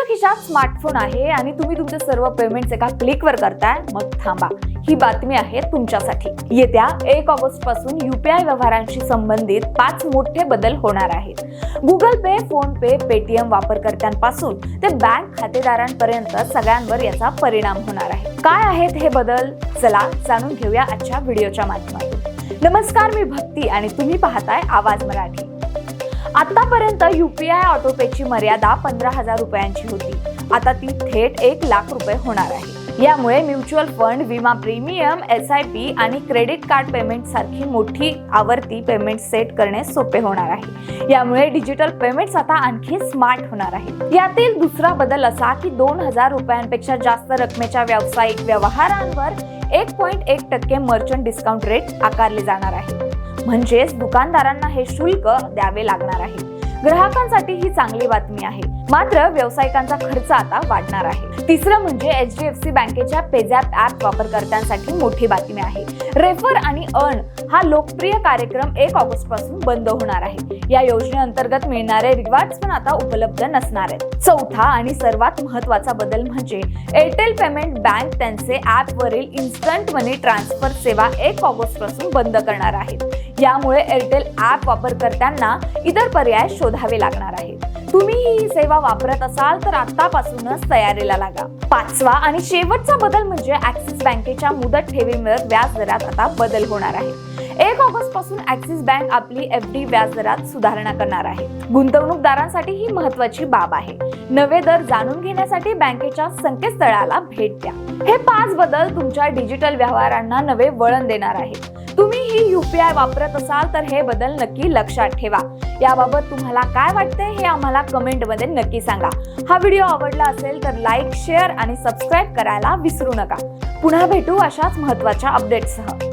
खिशात स्मार्टफोन आहे आणि तुम्ही तुमचे सर्व पेमेंट्स एका क्लिकवर करताय, मग थांबा, ही बातमी आहे तुमच्यासाठी। येत्या 1 ऑगस्ट पासून यूपीआय व्यवहारांशी संबंधित 5 मोठे बदल होणार आहेत। गुगल पे, फोन पे, पेटीएम वापरकर्त्यांपासून ते बँक खातेदारांपर्यंत सगळ्यांवर याचा परिणाम होणार आहे। काय आहेत हे बदल? चला जाणून घेऊया आजच्या व्हिडिओच्या माध्यमातून। नमस्कार, मी भक्ती आणि तुम्ही पाहताय आवाज मराठी। आतापर्यंत यूपीआय ऑटोपेची मर्यादा 15,000 रुपयांची होती। आता ती थेट 1 लाख रुपये होणार आहे। यामुळे म्युच्युअल फंड, विमा प्रीमियम, एसआयपी आणि क्रेडिट कार्ड पेमेंट सारखी मोठी आवर्ती पेमेंट सेट करणे सोपे होणार आहे। यामुळे डिजिटल पेमेंट्स आता आणखी स्मार्ट होणार आहे। यातील दुसरा बदल असा की 2,000 रुपयांपेक्षा जास्त रकमेच्या व्यावसायिक व्यवहारांवर 1.1% मर्चंट डिस्काउंट रेट आकारले जाणार आहे। म्हणजेच दुकानदारांना हे शुल्क द्यावे लागणार आहे। ग्राहकांसाठी ही चांगली बातमी आहे, मात्र व्यावसायिकांचा खर्च आता वाढणार आहे। तिसरं म्हणजे एचडीएफसी बँकेच्या पेझॅप ॲप वापरकर्त्यांसाठी मोठी बातमी आहे। रेफर आणि अर्न हा लोकप्रिय कार्यक्रम 1 ऑगस्ट पासून बंद होणार आहे। या योजनेअंतर्गत मिळणारे रिवॉर्ड्स पण आता उपलब्ध नसणार आहेत। चौथा आणि सर्वात महत्त्वाचा बदल म्हणजे एअरटेल पेमेंट बँक त्यांचे ॲपवरील इन्स्टंट मनी ट्रान्सफर सेवा 1 ऑगस्ट पासून बंद करणार आहेत। यामुळे एअरटेल ॲप वापरकर्त्यांना इतर पर्याय शोधावे लागणार आहेत। तुम्ही ही सेवा वापरत असाल तर आतापासूनच तयारीला लागा। 5वा आणि शेवटचा बदल म्हणजे ॲक्सिस बँकेच्या मुदत ठेवींवर व्याज दरात आता बदल होणार आहे। 1 ऑगस्ट पासून ॲक्सिस बँक आपली एफडी व्याज दरात सुधारणा करणार आहे। गुंतवणूकदारांसाठी ही महत्त्वाची बाब आहे। नवे दर जाणून घेण्यासाठी बँकेच्या संकेतस्थळाला भेट द्या। हे 5 बदल तुमच्या डिजिटल व्यवहारांना नवे वळण देणार आहेत। तुम्ही ही यूपीआय वापरत असाल तर हे बदल नक्की लक्षात ठेवा। याबाबत तुम्हाला काय वाटतंय हे आम्हाला कमेंटमध्ये नक्की सांगा। हा व्हिडिओ आवडला असेल तर लाईक, शेअर आणि सबस्क्राईब करायला विसरू नका। पुन्हा भेटू अशाच महत्त्वाच्या अपडेट्ससह।